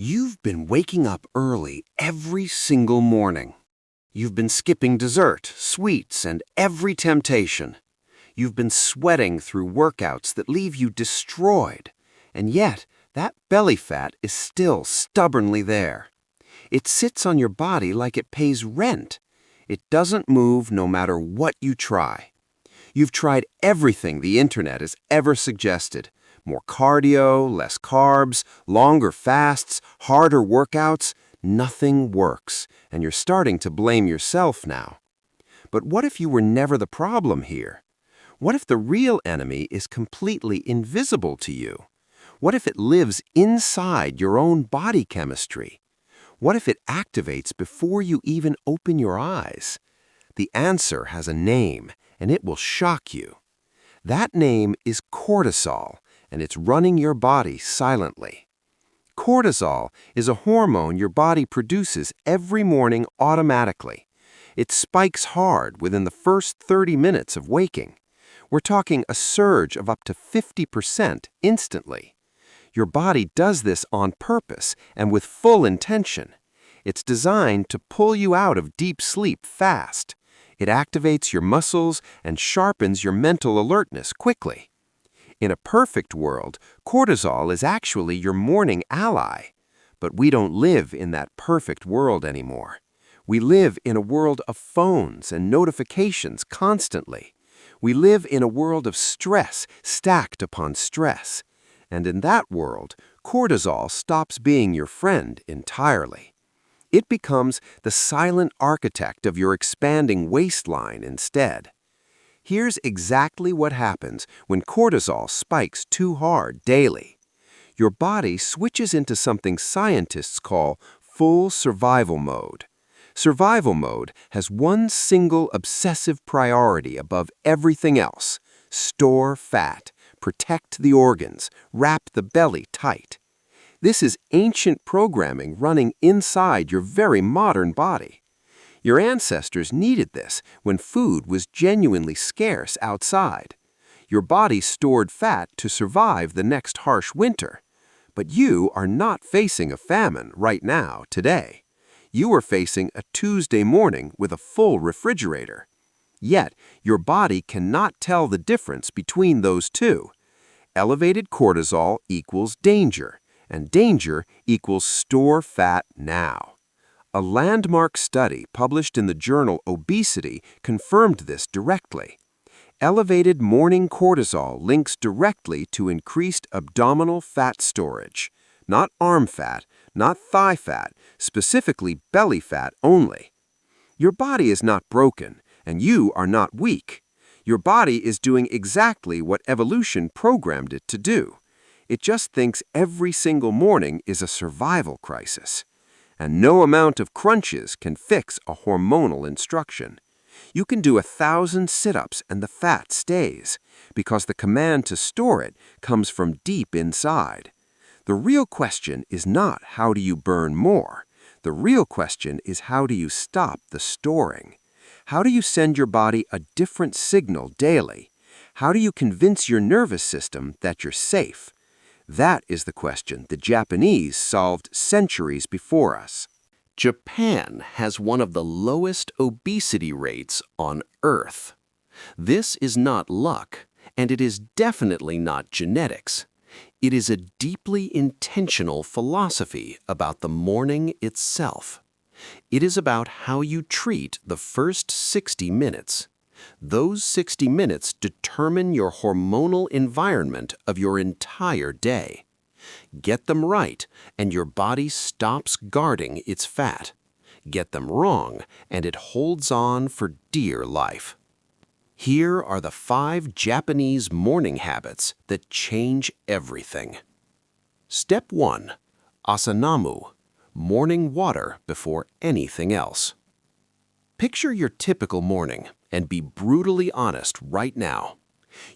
You've been waking up early every single morning. You've been skipping dessert, sweets, and every temptation. You've been sweating through workouts that leave you destroyed. And yet, that belly fat is still stubbornly there. It sits on your body like it pays rent. It doesn't move no matter what you try. You've tried everything the internet has ever suggested. More cardio, less carbs, longer fasts, harder workouts. Nothing works, and you're starting to blame yourself now. But what if you were never the problem here? What if the real enemy is completely invisible to you? What if it lives inside your own body chemistry? What if it activates before you even open your eyes? The answer has a name, and it will shock you. That name is cortisol, and it's running your body silently. Cortisol is a hormone your body produces every morning automatically. It spikes hard within the first 30 minutes of waking. We're talking a surge of up to 50% instantly. Your body does this on purpose and with full intention. It's designed to pull you out of deep sleep fast. It activates your muscles and sharpens your mental alertness quickly. In a perfect world, cortisol is actually your morning ally. But we don't live in that perfect world anymore. We live in a world of phones and notifications constantly. We live in a world of stress stacked upon stress. And in that world, cortisol stops being your friend entirely. It becomes the silent architect of your expanding waistline instead. Here's exactly what happens when cortisol spikes too hard daily. Your body switches into something scientists call full survival mode. Survival mode has one single obsessive priority above everything else: store fat, protect the organs, wrap the belly tight. This is ancient programming running inside your very modern body. Your ancestors needed this when food was genuinely scarce outside. Your body stored fat to survive the next harsh winter. But you are not facing a famine right now, today. You are facing a Tuesday morning with a full refrigerator. Yet, your body cannot tell the difference between those two. Elevated cortisol equals danger, and danger equals store fat now. A landmark study published in the journal Obesity confirmed this directly. Elevated morning cortisol links directly to increased abdominal fat storage. Not arm fat, not thigh fat, specifically belly fat only. Your body is not broken, and you are not weak. Your body is doing exactly what evolution programmed it to do. It just thinks every single morning is a survival crisis. And no amount of crunches can fix a hormonal instruction. You can do 1,000 sit-ups and the fat stays, because the command to store it comes from deep inside. The real question is not how do you burn more. The real question is how do you stop the storing? How do you send your body a different signal daily? How do you convince your nervous system that you're safe? That is the question the Japanese solved centuries before us. Japan has one of the lowest obesity rates on Earth. This is not luck, and it is definitely not genetics. It is a deeply intentional philosophy about the morning itself. It is about how you treat the first 60 minutes. Those 60 minutes determine your hormonal environment of your entire day. Get them right, and your body stops guarding its fat. Get them wrong, and it holds on for dear life. Here are the 5 Japanese morning habits that change everything. Step 1. Asanamu. Morning water before anything else. Picture your typical morning and be brutally honest right now.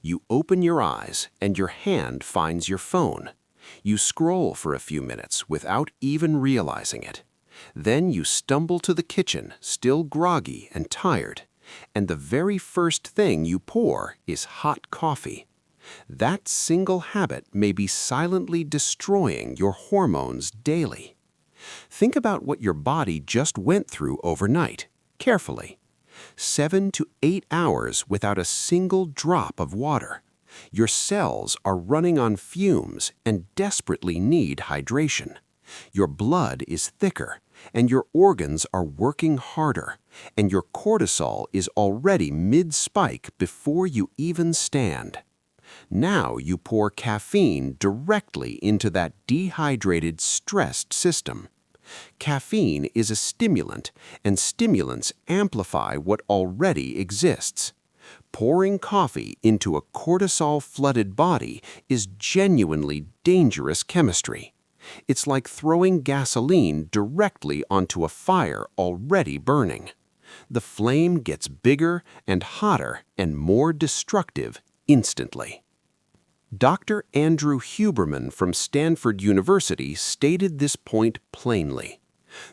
You open your eyes and your hand finds your phone. You scroll for a few minutes without even realizing it. Then you stumble to the kitchen, still groggy and tired, and the very first thing you pour is hot coffee. That single habit may be silently destroying your hormones daily. Think about what your body just went through overnight, carefully. 7 to 8 hours without a single drop of water. Your cells are running on fumes and desperately need hydration. Your blood is thicker, and your organs are working harder, and your cortisol is already mid-spike before you even stand. Now you pour caffeine directly into that dehydrated, stressed system. Caffeine is a stimulant, and stimulants amplify what already exists. Pouring coffee into a cortisol-flooded body is genuinely dangerous chemistry. It's like throwing gasoline directly onto a fire already burning. The flame gets bigger and hotter and more destructive instantly. Dr. Andrew Huberman from Stanford University stated this point plainly.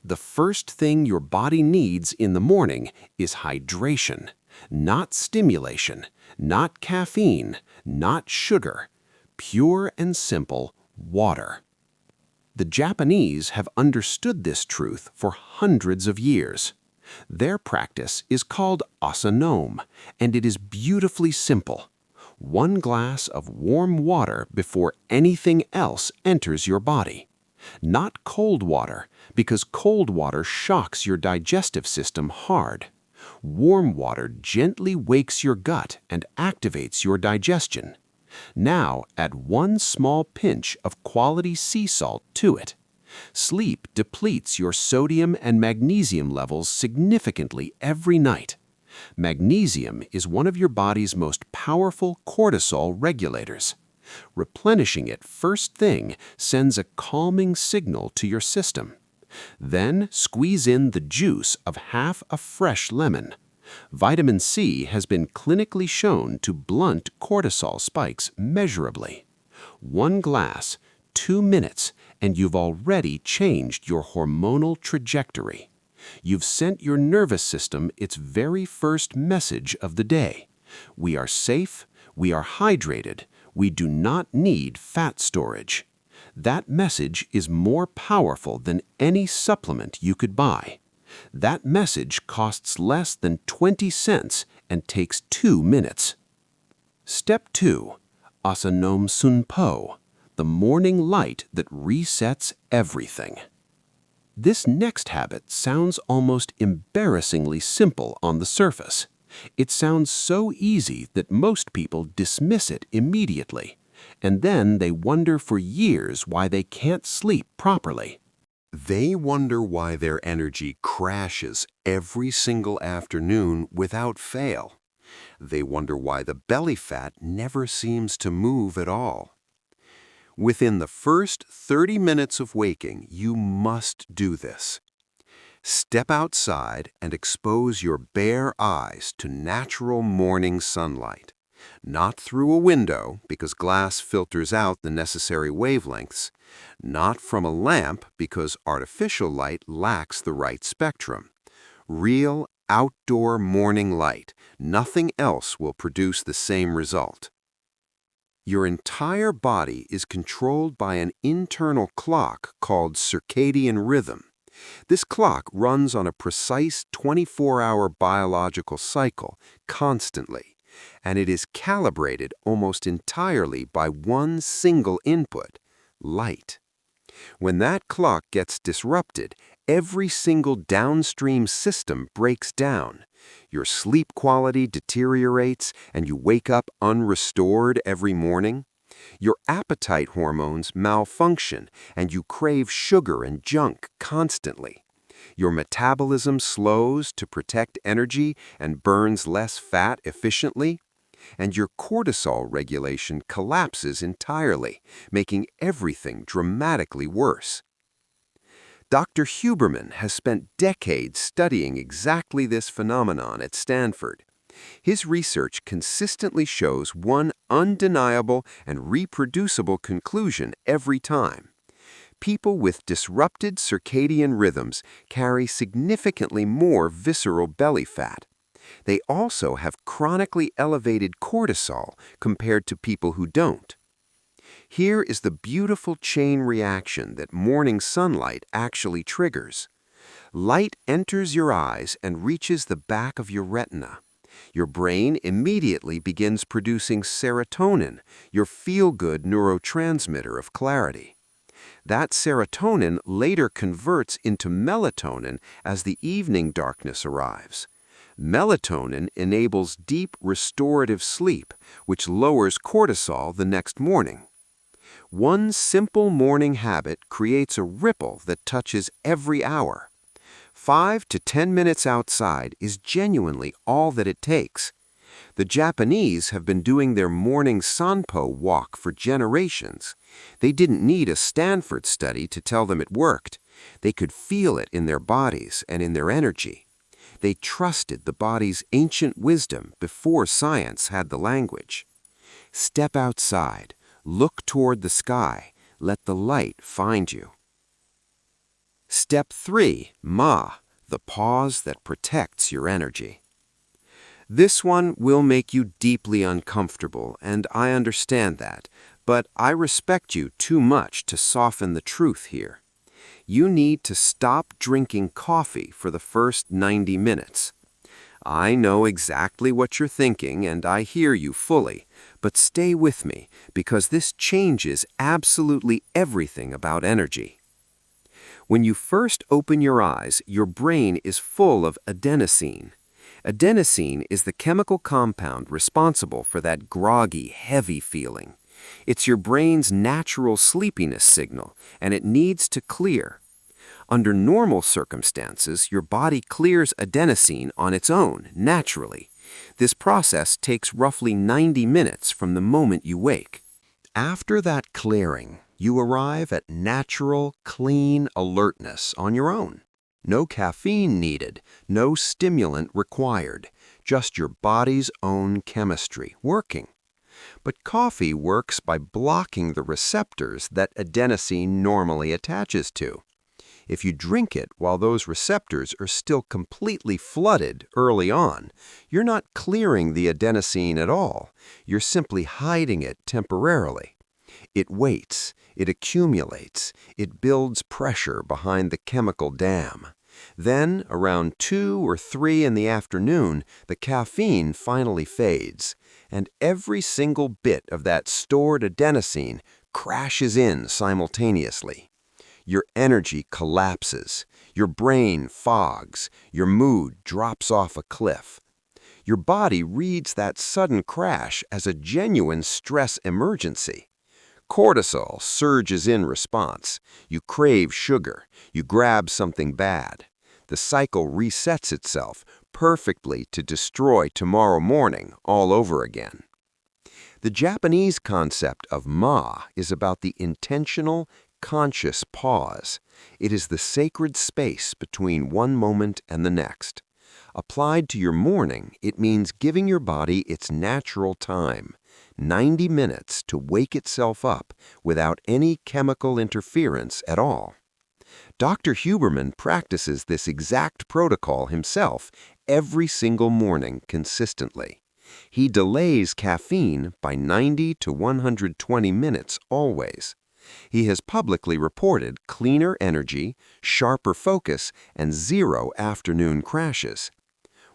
The first thing your body needs in the morning is hydration, not stimulation, not caffeine, not sugar, pure and simple water. The Japanese have understood this truth for hundreds of years. Their practice is called asanome, and it is beautifully simple. 1 glass of warm water before anything else enters your body. Not cold water, because cold water shocks your digestive system hard. Warm water gently wakes your gut and activates your digestion. Now add 1 small pinch of quality sea salt to it. Sleep depletes your sodium and magnesium levels significantly every night. Magnesium is one of your body's most powerful cortisol regulators. Replenishing it first thing sends a calming signal to your system. Then squeeze in the juice of half a fresh lemon. Vitamin C has been clinically shown to blunt cortisol spikes measurably. 1 glass, 2 minutes, and you've already changed your hormonal trajectory. You've sent your nervous system its very first message of the day. We are safe, we are hydrated, we do not need fat storage. That message is more powerful than any supplement you could buy. That message costs less than 20 cents and takes 2 minutes. Step 2. Asanome Sunpo, the morning light that resets everything. This next habit sounds almost embarrassingly simple on the surface. It sounds so easy that most people dismiss it immediately, and then they wonder for years why they can't sleep properly. They wonder why their energy crashes every single afternoon without fail. They wonder why the belly fat never seems to move at all. Within the first 30 minutes of waking, you must do this. Step outside and expose your bare eyes to natural morning sunlight. Not through a window, because glass filters out the necessary wavelengths. Not from a lamp, because artificial light lacks the right spectrum. Real, outdoor morning light. Nothing else will produce the same result. Your entire body is controlled by an internal clock called circadian rhythm. This clock runs on a precise 24-hour biological cycle, constantly, and it is calibrated almost entirely by one single input, light. When that clock gets disrupted, every single downstream system breaks down. Your sleep quality deteriorates, and you wake up unrestored every morning. Your appetite hormones malfunction, and you crave sugar and junk constantly. Your metabolism slows to protect energy and burns less fat efficiently. And your cortisol regulation collapses entirely, making everything dramatically worse. Dr. Huberman has spent decades studying exactly this phenomenon at Stanford. His research consistently shows one undeniable and reproducible conclusion every time. People with disrupted circadian rhythms carry significantly more visceral belly fat. They also have chronically elevated cortisol compared to people who don't. Here is the beautiful chain reaction that morning sunlight actually triggers. Light enters your eyes and reaches the back of your retina. Your brain immediately begins producing serotonin, your feel-good neurotransmitter of clarity. That serotonin later converts into melatonin as the evening darkness arrives. Melatonin enables deep restorative sleep, which lowers cortisol the next morning. One simple morning habit creates a ripple that touches every hour. 5 to 10 minutes outside is genuinely all that it takes. The Japanese have been doing their morning sanpo walk for generations. They didn't need a Stanford study to tell them it worked. They could feel it in their bodies and in their energy. They trusted the body's ancient wisdom before science had the language. Step outside, look toward the sky, let the light find you. Step 3, Ma, the pause that protects your energy. This one will make you deeply uncomfortable, and I understand that, but I respect you too much to soften the truth here. You need to stop drinking coffee for the first 90 minutes. I know exactly what you're thinking, and I hear you fully, but stay with me, because this changes absolutely everything about energy. When you first open your eyes, your brain is full of adenosine. Adenosine is the chemical compound responsible for that groggy, heavy feeling. It's your brain's natural sleepiness signal, and it needs to clear. Under normal circumstances, your body clears adenosine on its own, naturally. This process takes roughly 90 minutes from the moment you wake. After that clearing, you arrive at natural, clean alertness on your own. No caffeine needed, no stimulant required, just your body's own chemistry working. But coffee works by blocking the receptors that adenosine normally attaches to. If you drink it while those receptors are still completely flooded early on, you're not clearing the adenosine at all. You're simply hiding it temporarily. It waits, it accumulates, it builds pressure behind the chemical dam. Then, around 2 or 3 in the afternoon, the caffeine finally fades, and every single bit of that stored adenosine crashes in simultaneously. Your energy collapses, your brain fogs, your mood drops off a cliff. Your body reads that sudden crash as a genuine stress emergency. Cortisol surges in response. You crave sugar. You grab something bad. The cycle resets itself perfectly to destroy tomorrow morning all over again. The Japanese concept of Ma is about the intentional, conscious pause. It is the sacred space between one moment and the next. Applied to your morning, it means giving your body its natural time, 90 minutes to wake itself up without any chemical interference at all. Dr. Huberman practices this exact protocol himself every single morning consistently. He delays caffeine by 90 to 120 minutes always. He has publicly reported cleaner energy, sharper focus, and 0 afternoon crashes.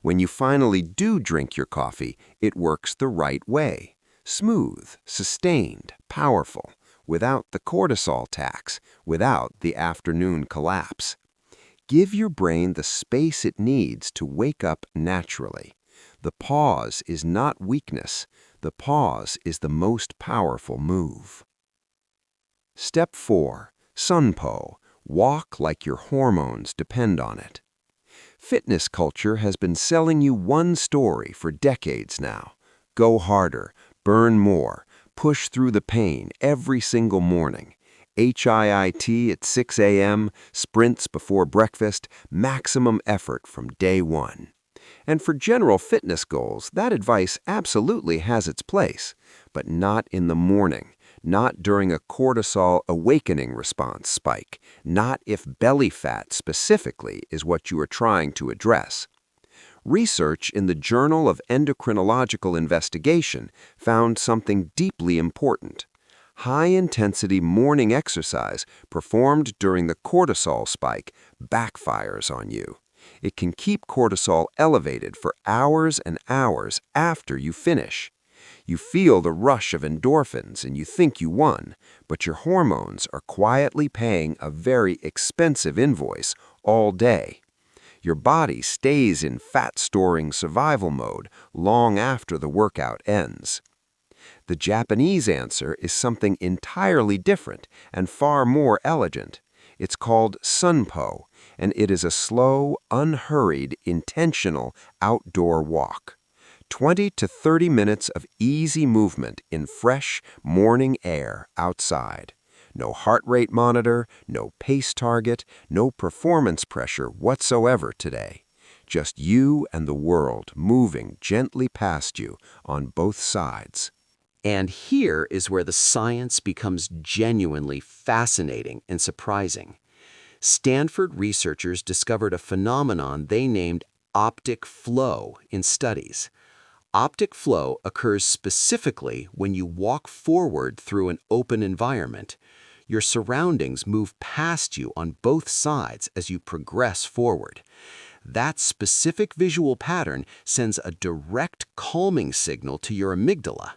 When you finally do drink your coffee, it works the right way. Smooth, sustained, powerful, without the cortisol tax, without the afternoon collapse. Give your brain the space it needs to wake up naturally. The pause is not weakness. The pause is the most powerful move. Step 4. Sunpo. Walk like your hormones depend on it. Fitness culture has been selling you one story for decades now. Go harder, burn more, push through the pain every single morning. HIIT at 6 a.m., sprints before breakfast, maximum effort from day one. And for general fitness goals, that advice absolutely has its place, but not in the morning. Not during a cortisol awakening response spike, not if belly fat specifically is what you are trying to address. Research in the Journal of Endocrinological Investigation found something deeply important. High-intensity morning exercise performed during the cortisol spike backfires on you. It can keep cortisol elevated for hours and hours after you finish. You feel the rush of endorphins and you think you won, but your hormones are quietly paying a very expensive invoice all day. Your body stays in fat-storing survival mode long after the workout ends. The Japanese answer is something entirely different and far more elegant. It's called sunpo, and it is a slow, unhurried, intentional outdoor walk. 20 to 30 minutes of easy movement in fresh morning air outside. No heart rate monitor, no pace target, no performance pressure whatsoever today. Just you and the world moving gently past you on both sides. And here is where the science becomes genuinely fascinating and surprising. Stanford researchers discovered a phenomenon they named optic flow in studies. Optic flow occurs specifically when you walk forward through an open environment. Your surroundings move past you on both sides as you progress forward. That specific visual pattern sends a direct calming signal to your amygdala.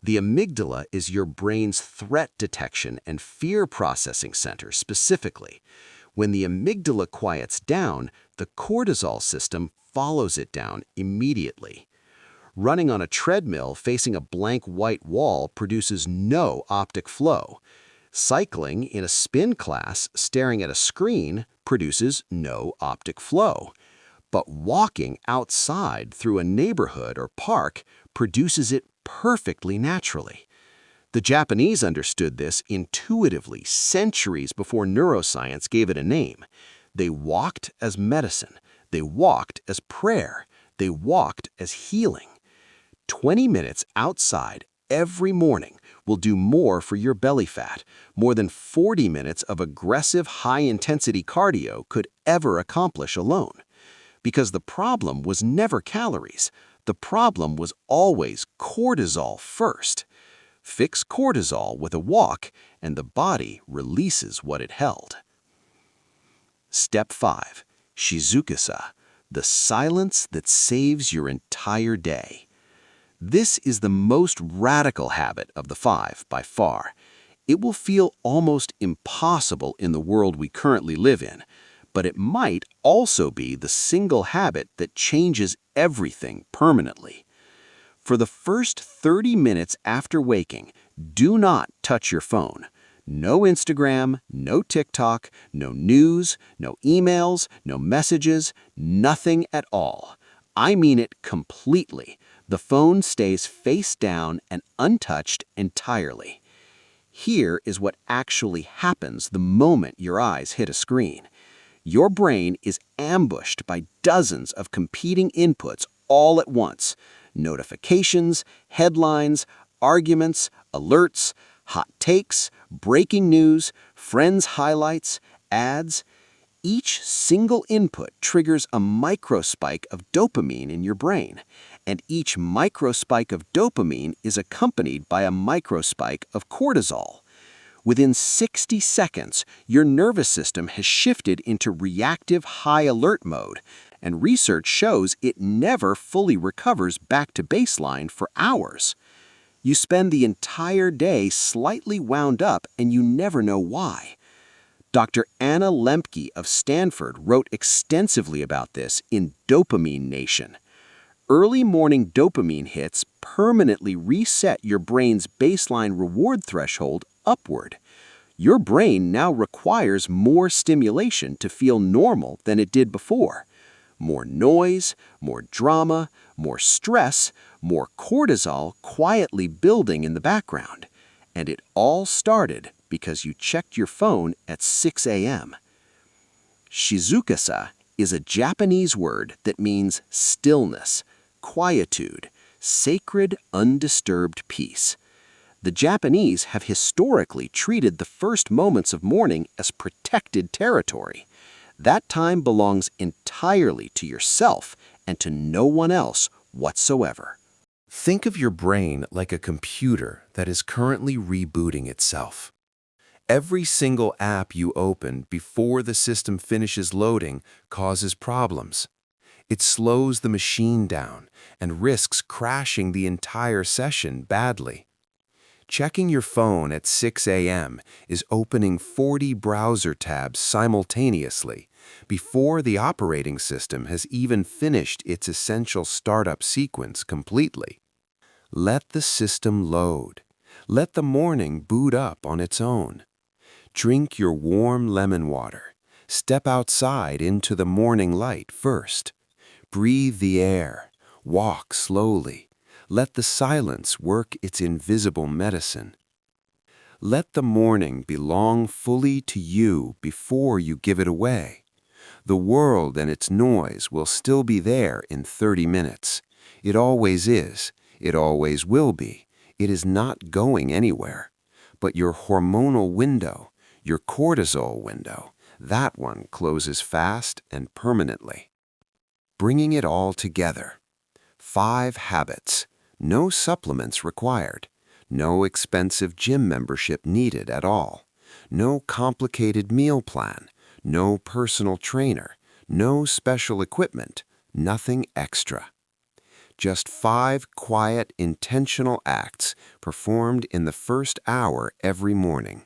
The amygdala is your brain's threat detection and fear processing center specifically. When the amygdala quiets down, the cortisol system follows it down immediately. Running on a treadmill facing a blank white wall produces no optic flow. Cycling in a spin class staring at a screen produces no optic flow. But walking outside through a neighborhood or park produces it perfectly naturally. The Japanese understood this intuitively centuries before neuroscience gave it a name. They walked as medicine. They walked as prayer. They walked as healing. 20 minutes outside every morning will do more for your belly fat, more than 40 minutes of aggressive high-intensity cardio could ever accomplish alone. Because the problem was never calories. The problem was always cortisol first. Fix cortisol with a walk, and the body releases what it held. Step 5. Shizukusa, the silence that saves your entire day. This is the most radical habit of the 5 by far. It will feel almost impossible in the world we currently live in, but it might also be the single habit that changes everything permanently. For the first 30 minutes after waking, do not touch your phone. No Instagram, no TikTok, no news, no emails, no messages, nothing at all. I mean it completely. The phone stays face down and untouched entirely. Here is what actually happens the moment your eyes hit a screen. Your brain is ambushed by dozens of competing inputs all at once. Notifications, headlines, arguments, alerts, hot takes, breaking news, friends' highlights, ads. Each single input triggers a microspike of dopamine in your brain, and each microspike of dopamine is accompanied by a microspike of cortisol. Within 60 seconds, your nervous system has shifted into reactive high alert mode, and research shows it never fully recovers back to baseline for hours. You spend the entire day slightly wound up and you never know why. Dr. Anna Lembke of Stanford wrote extensively about this in Dopamine Nation. Early morning dopamine hits permanently reset your brain's baseline reward threshold upward. Your brain now requires more stimulation to feel normal than it did before. More noise, more drama, more stress, more cortisol quietly building in the background. And it all started because you checked your phone at 6 a.m. Shizukusa is a Japanese word that means stillness, quietude, sacred, undisturbed peace. The Japanese have historically treated the first moments of morning as protected territory. That time belongs entirely to yourself and to no one else whatsoever. Think of your brain like a computer that is currently rebooting itself. Every single app you open before the system finishes loading causes problems. It slows the machine down and risks crashing the entire session badly. Checking your phone at 6 a.m. is opening 40 browser tabs simultaneously before the operating system has even finished its essential startup sequence completely. Let the system load. Let the morning boot up on its own. Drink your warm lemon water. Step outside into the morning light first. Breathe the air. Walk slowly. Let the silence work its invisible medicine. Let the morning belong fully to you before you give it away. The world and its noise will still be there in 30 minutes. It always is. It always will be. It is not going anywhere. But your hormonal window, your cortisol window, that one closes fast and permanently. Bringing it all together. 5 habits. No supplements required. No expensive gym membership needed at all. No complicated meal plan. No personal trainer. No special equipment. Nothing extra. Just 5 quiet, intentional acts performed in the first hour every morning.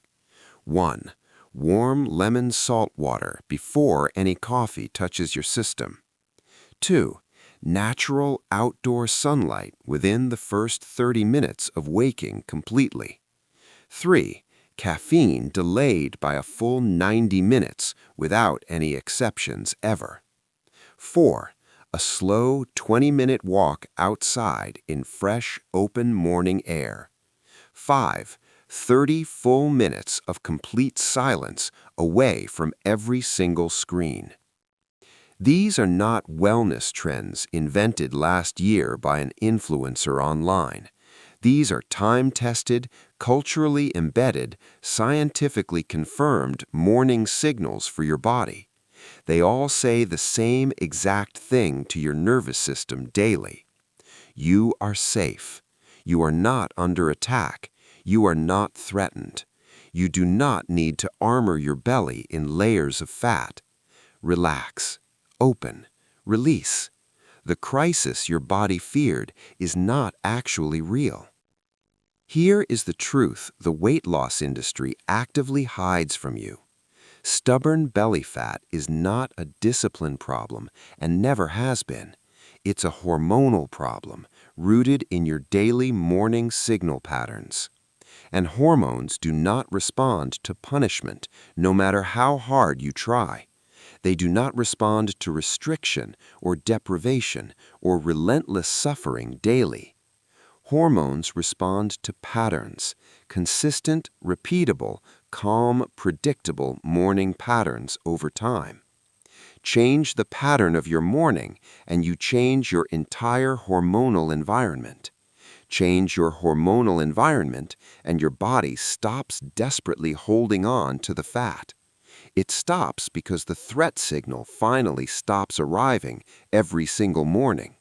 1. Warm lemon salt water before any coffee touches your system. 2. Natural outdoor sunlight within the first 30 minutes of waking completely. 3. Caffeine delayed by a full 90 minutes without any exceptions ever. 4. A slow 20-minute walk outside in fresh, open morning air. 5. 30 full minutes of complete silence away from every single screen. These are not wellness trends invented last year by an influencer online. These are time-tested, culturally embedded, scientifically confirmed morning signals for your body. They all say the same exact thing to your nervous system daily. You are safe. You are not under attack. You are not threatened. You do not need to armor your belly in layers of fat. Relax. Open. Release. The crisis your body feared is not actually real. Here is the truth the weight loss industry actively hides from you. Stubborn belly fat is not a discipline problem and never has been. It's a hormonal problem rooted in your daily morning signal patterns. And hormones do not respond to punishment, no matter how hard you try. They do not respond to restriction or deprivation or relentless suffering daily. Hormones respond to patterns, consistent, repeatable, calm, predictable morning patterns over time. Change the pattern of your morning and you change your entire hormonal environment. Change your hormonal environment and your body stops desperately holding on to the fat. It stops because the threat signal finally stops arriving every single morning.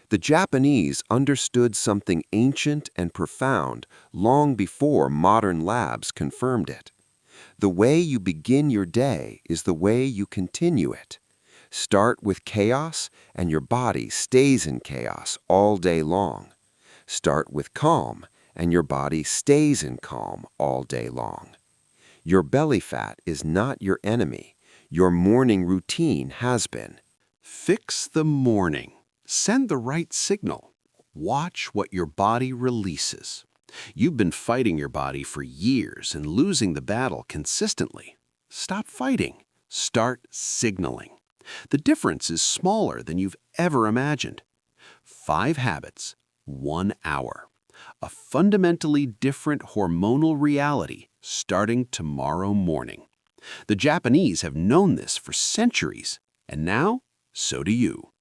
The Japanese understood something ancient and profound long before modern labs confirmed it. The way you begin your day is the way you continue it. Start with chaos, and your body stays in chaos all day long. Start with calm, and your body stays in calm all day long. Your belly fat is not your enemy. Your morning routine has been. Fix the morning. Send the right signal. Watch what your body releases. You've been fighting your body for years and losing the battle consistently. Stop fighting. Start signaling. The difference is smaller than you've ever imagined. 5 habits, 1 hour. A fundamentally different hormonal reality starting tomorrow morning. The Japanese have known this for centuries, and now, so do you.